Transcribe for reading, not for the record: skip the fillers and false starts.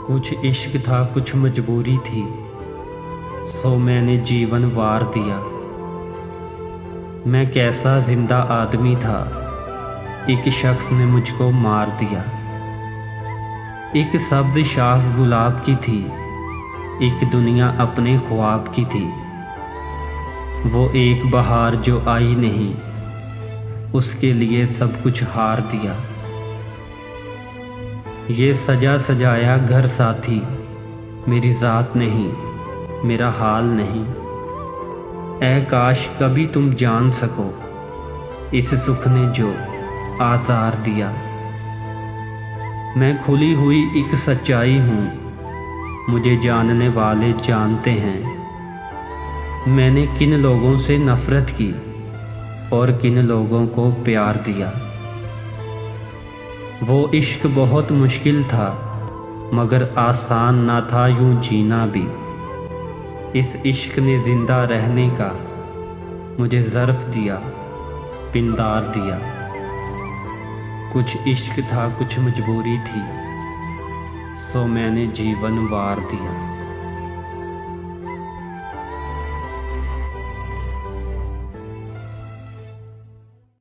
कुछ इश्क था कुछ मजबूरी थी, सो मैंने जीवन वार दिया। मैं कैसा जिंदा आदमी था, एक शख्स ने मुझको मार दिया। एक शब्द शाख गुलाब की थी, एक दुनिया अपने ख्वाब की थी। वो एक बहार जो आई नहीं, उसके लिए सब कुछ हार दिया। ये सजा सजाया घर साथी, मेरी ज़ात नहीं, मेरा हाल नहीं। ऐ काश कभी तुम जान सको, इस सुख ने जो आज़ार दिया। मैं खुली हुई एक सच्चाई हूँ, मुझे जानने वाले जानते हैं। मैंने किन लोगों से नफ़रत की और किन लोगों को प्यार दिया। वो इश्क बहुत मुश्किल था, मगर आसान ना था यूं जीना भी। इस इश्क ने ज़िंदा रहने का मुझे ज़र्फ़ दिया, पिंदार दिया। कुछ इश्क था कुछ मजबूरी थी, सो मैंने जीवन वार दिया।